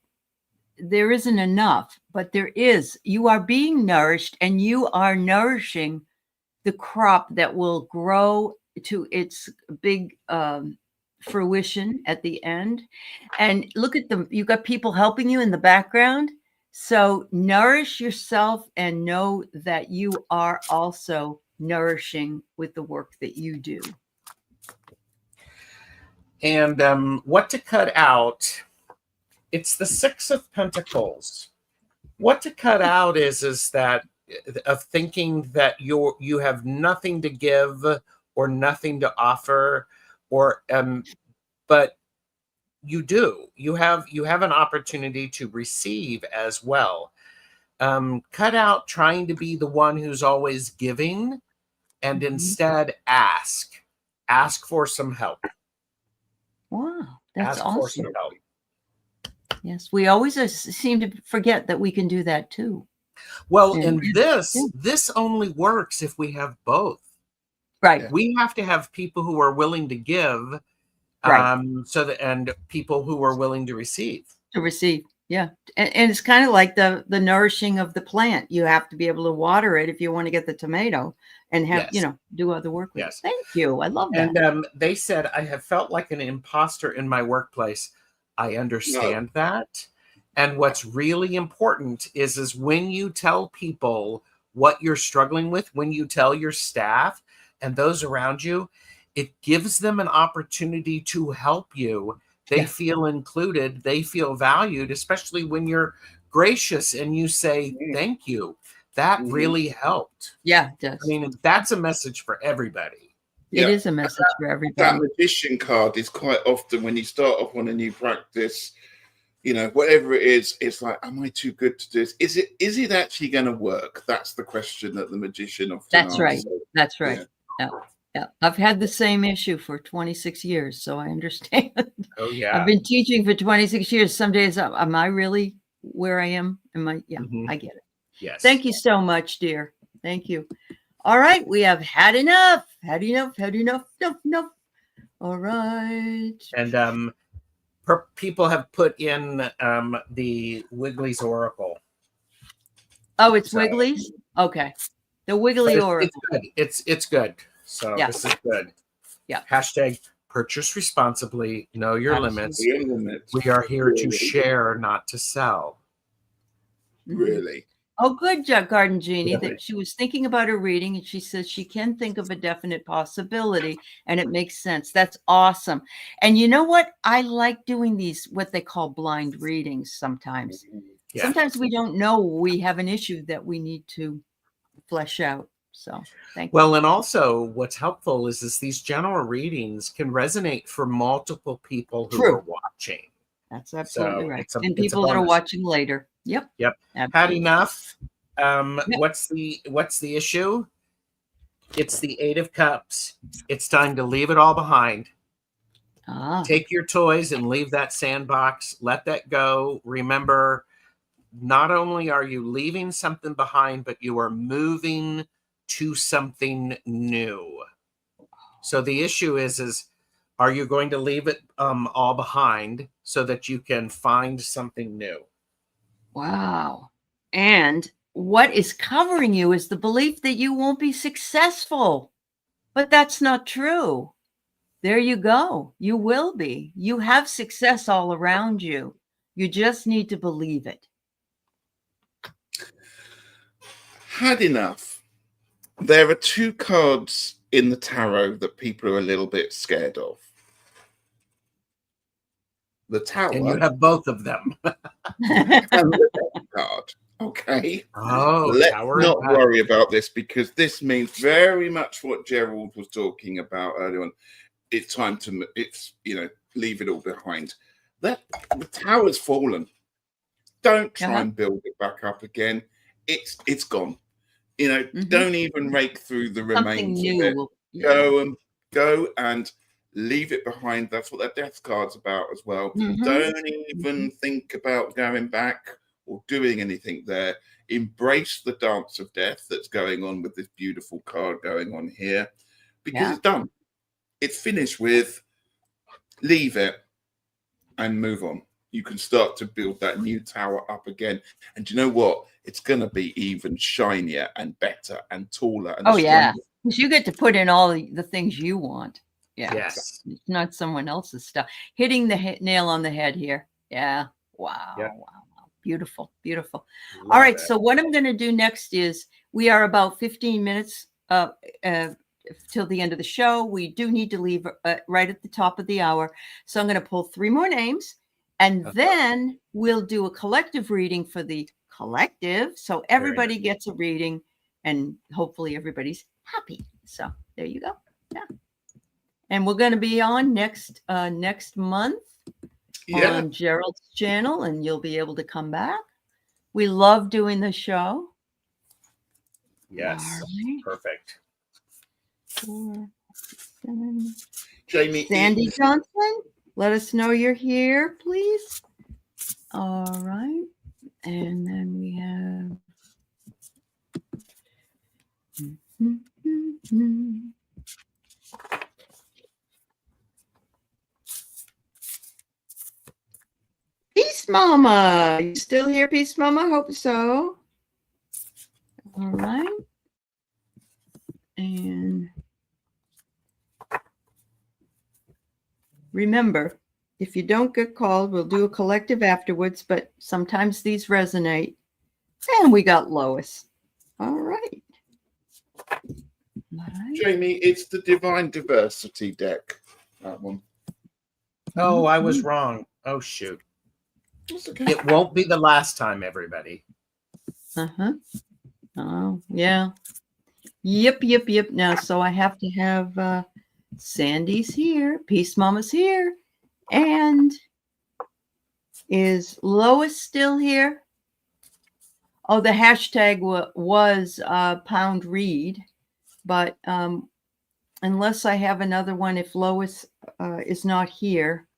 there isn't enough, but there is. You are being nourished, and you are nourishing the crop that will grow to its big fruition at the end. And look at them. You've got people helping you in the background. So nourish yourself and know that you are also nourishing with the work that you do. And what to cut out, it's the 6 of Pentacles. What to cut out is that of thinking that you have nothing to give or nothing to offer, or but you do. You have an opportunity to receive as well. Cut out trying to be the one who's always giving, and instead ask for some help. Wow, that's ask awesome. For some help. Yes, we always seem to forget that we can do that too. Well, and this only works if we have both. Right. We have to have people who are willing to give, right. And people who are willing to receive. Yeah. And it's kind of like the nourishing of the plant. You have to be able to water it if you want to get the tomato and have, do other work with it. Thank you. I love that. And they said, I have felt like an imposter in my workplace. I understand that. And what's really important is when you tell people what you're struggling with, when you tell your staff and those around you, it gives them an opportunity to help you. They feel included. They feel valued, especially when you're gracious and you say, thank you. That really helped. Yeah, it does. I mean, that's a message for everybody. It is a message for everybody. That Magician card is quite often when you start off on a new practice, whatever it is, it's like, am I too good to do this? Is it actually going to work? That's the question that the Magician often That's asks. right. That's right. Yeah. I've had the same issue for 26 years, so I understand. Oh, yeah. I've been teaching for 26 years. Some days, am I really where I am? I get it. Yes. Thank you so much, dear. Thank you. All right. We have had enough. Enough. All right. And people have put in the Wiggly's Oracle. Oh, it's Wiggly's? Okay. The Wiggly Oracle. It's good. So this is good. Yeah. Hashtag purchase responsibly. Know your limits. We are here to share, not to sell. Really? Oh, good, Garden Genie. That she was thinking about her reading, and she says she can think of a definite possibility, and it makes sense. That's awesome. And you know what? I like doing these, what they call blind readings sometimes. Yeah. Sometimes we don't know we have an issue that we need to flesh out. So thank you. Well, and also what's helpful is these general readings can resonate for multiple people who are watching. That's absolutely right. And people that are watching later. Yep. Absolutely. Had enough. What's the issue? It's the 8 of Cups. It's time to leave it all behind. Take your toys and leave that sandbox. Let that go. Remember, not only are you leaving something behind, but you are moving to something new. So the issue is are you going to leave it all behind so that you can find something new? Wow. And what is covering you is the belief that you won't be successful. But that's not true. There you go. You will be. You have success all around you. You just need to believe it. Had enough. There are 2 cards in the tarot that people are a little bit scared of. The Tower And you have both of them. and the Death card. Okay. Oh, Let's Tower not and Death. worry about this, because this means very much what Gerald was talking about earlier on. It's time to, leave it all behind. The Tower's fallen. Don't try and build it back up again. It's gone. Don't even rake through the remains of it. Go and leave it behind. That's what that Death card's about as well. Don't even think about going back or doing anything there. Embrace the dance of death that's going on with this beautiful card going on here, because it's done. It's finished with. Leave it and move on. You can start to build that new tower up again. And do you know what? It's going to be even shinier and better and taller. And stronger. Because you get to put in all the things you want. Yeah. Yes. It's not someone else's stuff. Hitting the nail on the head here. Yeah. Wow. Yeah. Wow. Beautiful. Beautiful. All right. So what I'm going to do next is we are about 15 minutes till the end of the show. We do need to leave right at the top of the hour. So I'm going to pull 3 more names, and then we'll do a collective reading for the collective. So everybody gets a reading, and hopefully everybody's happy. So there you go. Yeah. And we're going to be on next month on Gerald's channel, and you'll be able to come back. We love doing the show. Yes. Right. Perfect. 4, 7. Jamie, Sandy Johnson, let us know you're here, please. All right. And then we have Peace Mama. You still here, Peace Mama? Hope so. All right. And remember, if you don't get called, we'll do a collective afterwards, but sometimes these resonate. And we got Lois. All right. Jamie, it's the Divine Diversity deck. That one. Oh, I was wrong. Oh, shoot. Okay. It won't be the last time, everybody. Oh, yeah. Yep. Now, so I have to have Sandy's here. Peace Mama's here. And is Lois still here? Oh, the hashtag was pound read. But unless I have another one, if Lois is not here.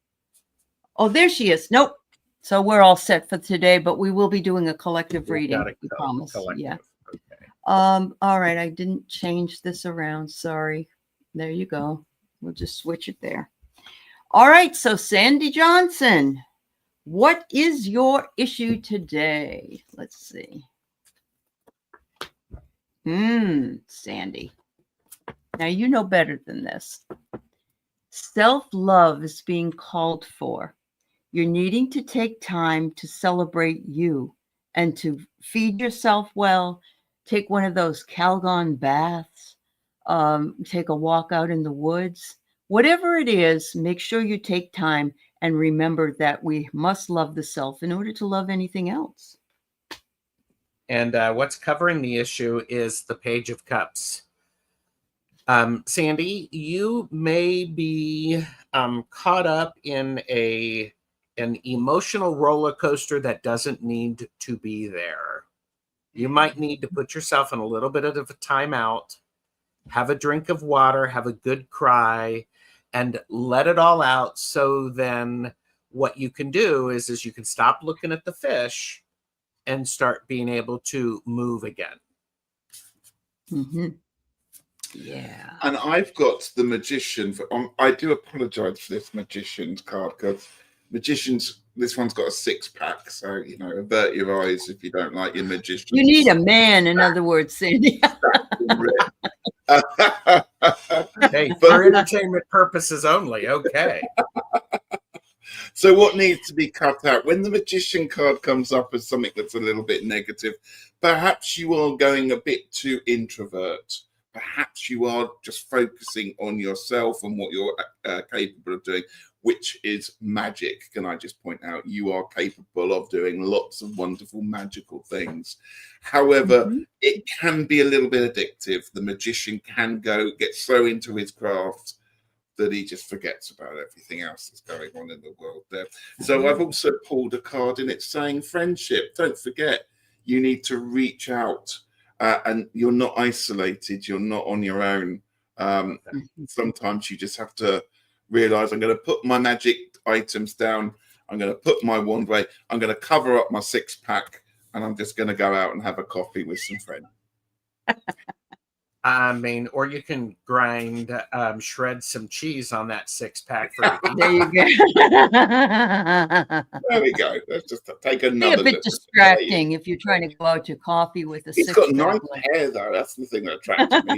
Oh, there she is. Nope. So we're all set for today, but we will be doing a collective reading. I promise. Yeah. Okay. All right. I didn't change this around. Sorry. There you go. We'll just switch it there. All right. So Sandy Johnson, what is your issue today? Let's see. Sandy. Now you know better than this. Self-love is being called for. You're needing to take time to celebrate you and to feed yourself well. Take one of those Calgon baths. Take a walk out in the woods. Whatever it is, make sure you take time and remember that we must love the self in order to love anything else. And what's covering the issue is the Page of Cups. Sandy, you may be caught up in an emotional roller coaster that doesn't need to be there. You might need to put yourself in a little bit of a timeout, have a drink of water, have a good cry, and let it all out. So then what you can do is you can stop looking at the fish and start being able to move again. Mm-hmm. Yeah. And I've got the magician. I do apologize for this magician's card because magicians. This one's got a 6-pack, so avert your eyes if you don't like your magician. You need a man, in other words, Sandy. Hey, for entertainment purposes only. Okay. So what needs to be cut out when the magician card comes up as something that's a little bit negative? Perhaps you are going a bit too introvert. Perhaps you are just focusing on yourself and what you're capable of doing, which is magic. Can I just point out, you are capable of doing lots of wonderful magical things. However, it can be a little bit addictive. The magician can get so into his craft that he just forgets about everything else that's going on in the world there. So I've also pulled a card and it's saying friendship. Don't forget, you need to reach out. And you're not isolated. You're not on your own. Sometimes you just have to realize, I'm going to put my magic items down. I'm going to put my wand away. I'm going to cover up my 6-pack, and I'm just going to go out and have a coffee with some friends. I mean, or you can shred some cheese on that 6-pack. There you go. There we go. Let's just take another. Be a bit distracting if you're trying to go out to coffee with a 6-pack. He's got nice hair, though. That's the thing that attracted me.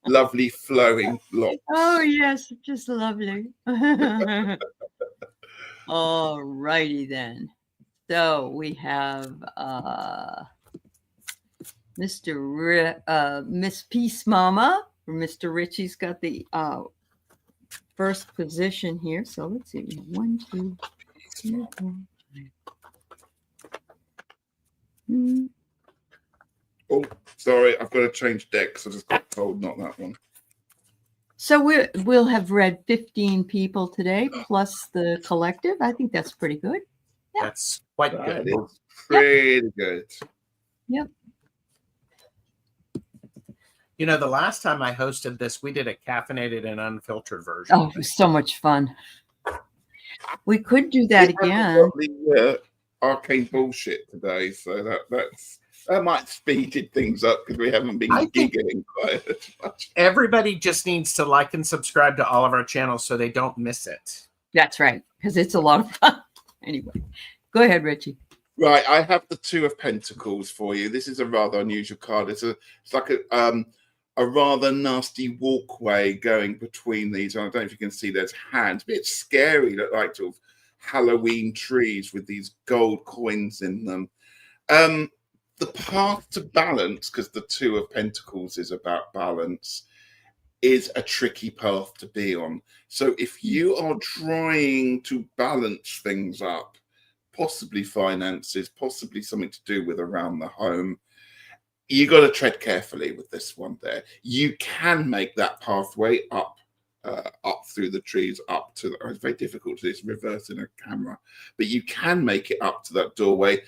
Lovely flowing locks. Oh, yes. Just lovely. All righty then. So we have Miss Peace Mama, or Mr. Richie's got the first position here. So let's see. 1, 2, 3, 4, 5. Oh, sorry, I've got to change decks. I just got told not that one. So we'll have read 15 people today, plus the collective. I think that's pretty good. Yeah. That's quite good. That is pretty good. Yep. The last time I hosted this, we did a caffeinated and unfiltered version. Oh, it was so much fun. We could do that again. The arcane bullshit today, so that might speed things up because we haven't been giggling quite as much. Everybody just needs to like and subscribe to all of our channels so they don't miss it. That's right, because it's a lot of fun. Anyway, go ahead, Richie. Right, I have the 2 of Pentacles for you. This is a rather unusual card. It's like a rather nasty walkway going between these. I don't know if you can see there's hands, but it's scary. Look like sort of Halloween trees with these gold coins in them. The path to balance, because the 2 of Pentacles is about balance, is a tricky path to be on. So if you are trying to balance things up, possibly finances, possibly something to do with around the home, you got to tread carefully with this one there. You can make that pathway up through the trees, up to it's very difficult to do this reversing a camera, but you can make it up to that doorway.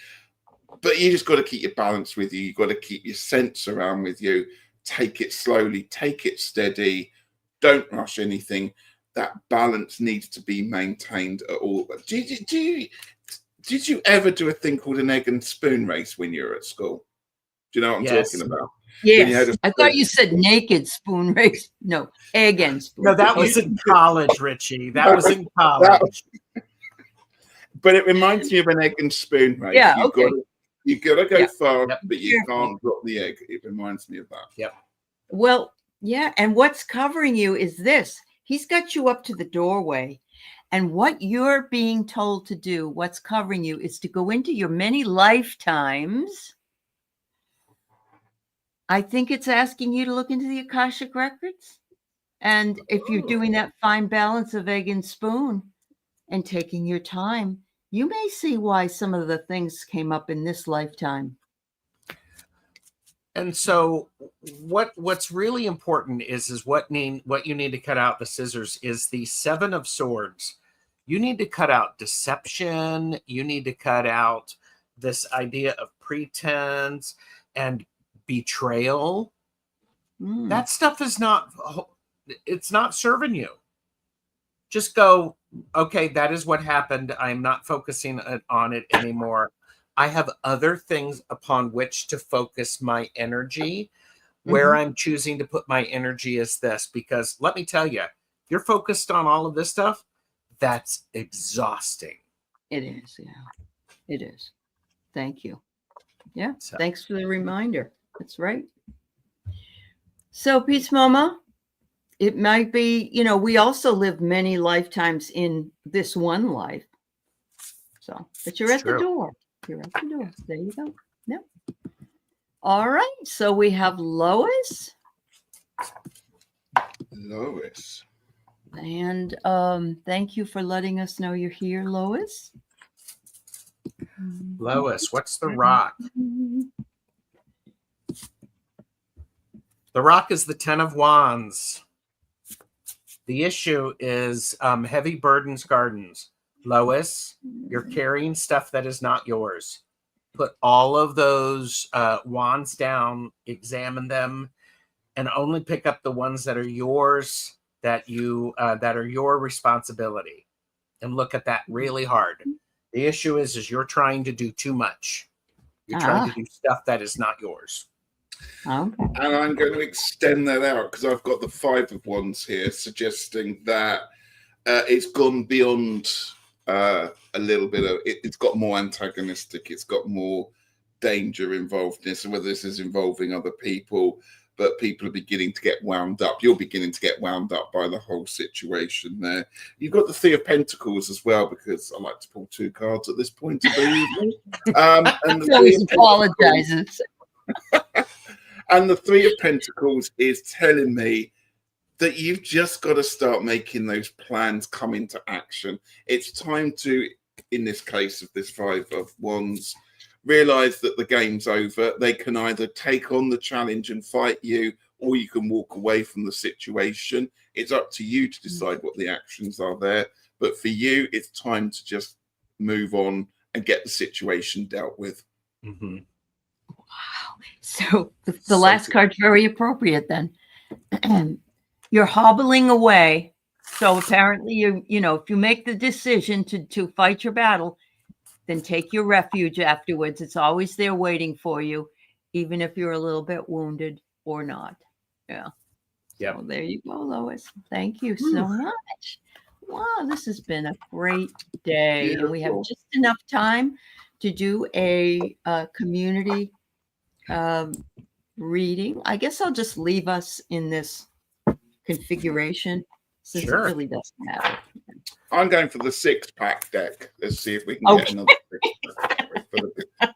But you just got to keep your balance with you. You've got to keep your sense around with you. Take it slowly, take it steady. Don't rush anything. That balance needs to be maintained at all. Did you ever do a thing called an egg and spoon race when you were at school? Do you know what I'm talking about? Yes. I thought you said naked spoon race. No, egg and spoon. No, that was in college, Richie. That was in college. But it reminds me of an egg and spoon race. Yeah, You've got to go far, but you can't drop the egg. It reminds me of that. Yep. Well, yeah. And what's covering you is this. He's got you up to the doorway. And what you're being told to do, what's covering you, is to go into your many lifetimes. I think it's asking you to look into the Akashic records. And if you're doing that fine balance of egg and spoon and taking your time, you may see why some of the things came up in this lifetime. And so what's really important is what you need to cut out the scissors is the 7 of Swords. You need to cut out deception. You need to cut out this idea of pretense and betrayal. That stuff is it's not serving you. Just go, okay, that is what happened. I'm not focusing on it anymore. I have other things upon which to focus my energy. Where I'm choosing to put my energy is this, because let me tell you, you're focused on all of this stuff. That's exhausting. It is. Yeah, it is. Thank you. Yeah. So. Thanks for the reminder. That's right. So, Pete's Mama, it might be, we also live many lifetimes in this one life. So, but you're at the door. You're at the door. There you go. Yep. All right. So we have Lois. Lois. And thank you for letting us know you're here, Lois. Lois, what's the rock? The rock is the 10 of Wands. The issue is heavy burdens gardens. Lois, you're carrying stuff that is not yours. Put all of those wands down, examine them, and only pick up the ones that are yours, that are your responsibility, and look at that really hard. The issue is you're trying to do too much. You're trying to do stuff that is not yours. Okay. And I'm going to extend that out because I've got the 5 of Wands here, suggesting that it's gone beyond a little bit of it's got more antagonistic, it's got more danger involved in this, and whether this is involving other people, but people are beginning to get wound up. You're beginning to get wound up by the whole situation there. You've got the 3 of Pentacles as well, because I like to pull 2 cards at this point of the evening. And he always apologizes. And the 3 of Pentacles is telling me that you've just got to start making those plans come into action. It's time to, in this case of this 5 of Wands, realize that the game's over. They can either take on the challenge and fight you, or you can walk away from the situation. It's up to you to decide what the actions are there. But for you, it's time to just move on and get the situation dealt with. Mm-hmm. Wow. So the last card's very appropriate then. You're hobbling away. So apparently if you make the decision to fight your battle, then take your refuge afterwards. It's always there waiting for you, even if you're a little bit wounded or not. Yeah. Yeah. So there you go, Lois. Thank you so much. Wow, this has been a great day. Beautiful. And we have just enough time to do a community reading. I guess I'll just leave us in this configuration since it really doesn't matter. I'm going for the 6-pack deck. Let's see if we can get another 6-pack.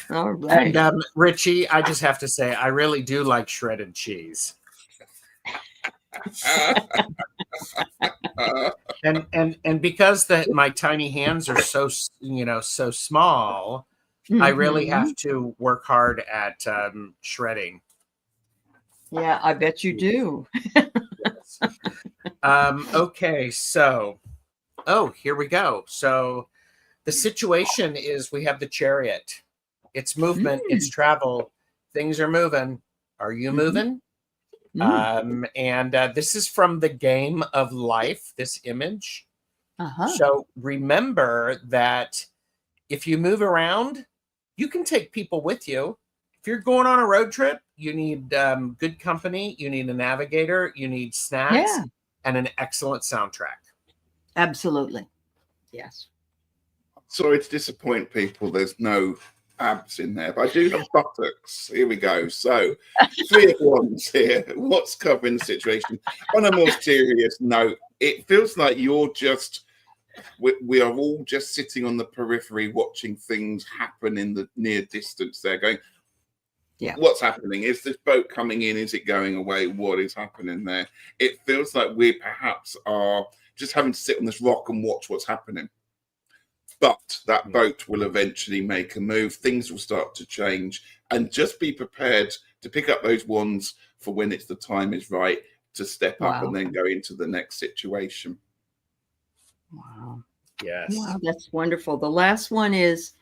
All right. And Richie, I just have to say, I really do like shredded cheese. and because my tiny hands are so small, I really have to work hard at shredding. Yeah, I bet you do. Yes. Okay, so here we go. So the situation is we have the Chariot. It's movement, it's travel. Things are moving. Are you moving? And this is from the Game of Life, this image. So remember that if you move around, you can take people with you. If you're going on a road trip, you need good company, you need a navigator, you need snacks, and an excellent soundtrack. Absolutely. Yes. Sorry to disappoint people. There's no abs in there, but I do have buttocks. Here we go. So 3 of Wands here. What's covering the situation? On a more serious note, it feels like you're just we are all just sitting on the periphery watching things happen in the near distance there, going, what's happening? Is this boat coming in? Is it going away? What is happening there? It feels like we perhaps are just having to sit on this rock and watch what's happening. But that boat will eventually make a move. Things will start to change. And just be prepared to pick up those wands for when it's the time is right to step up and then go into the next situation. Wow. Yes. Wow, that's wonderful. The last one is,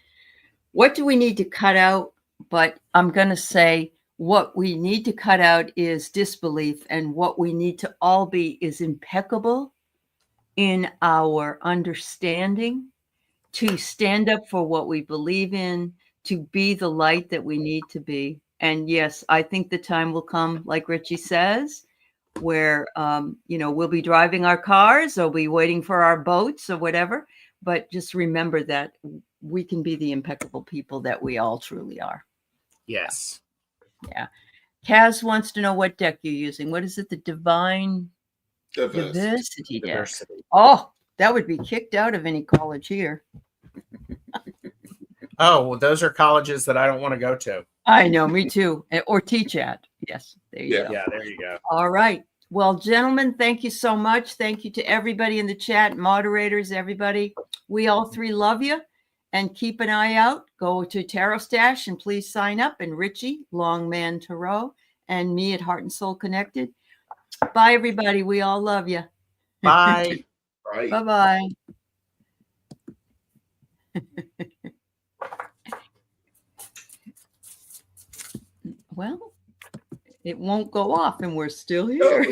what do we need to cut out? But I'm going to say what we need to cut out is disbelief. And what we need to all be is impeccable in our understanding, to stand up for what we believe in, to be the light that we need to be. And yes, I think the time will come, like Richie says, where, we'll be driving our cars or be waiting for our boats or whatever. But just remember that we can be the impeccable people that we all truly are. Yes. Yeah. Kaz wants to know what deck you're using. What is it? The Divine Diversity deck. Oh, that would be kicked out of any college here. Oh, well, those are colleges that I don't want to go to. I know, me too. Or teach at. Yes, there you go. Yeah, there you go. All right. Well, gentlemen, thank you so much. Thank you to everybody in the chat, moderators, everybody. We all three love you. And keep an eye out. Go to Tarot Stash and please sign up. And Richie, Longman Tarot, and me at Heart and Soul Connected. Bye, everybody. We all love you. Bye. Right. Bye-bye. Well, it won't go off and we're still here.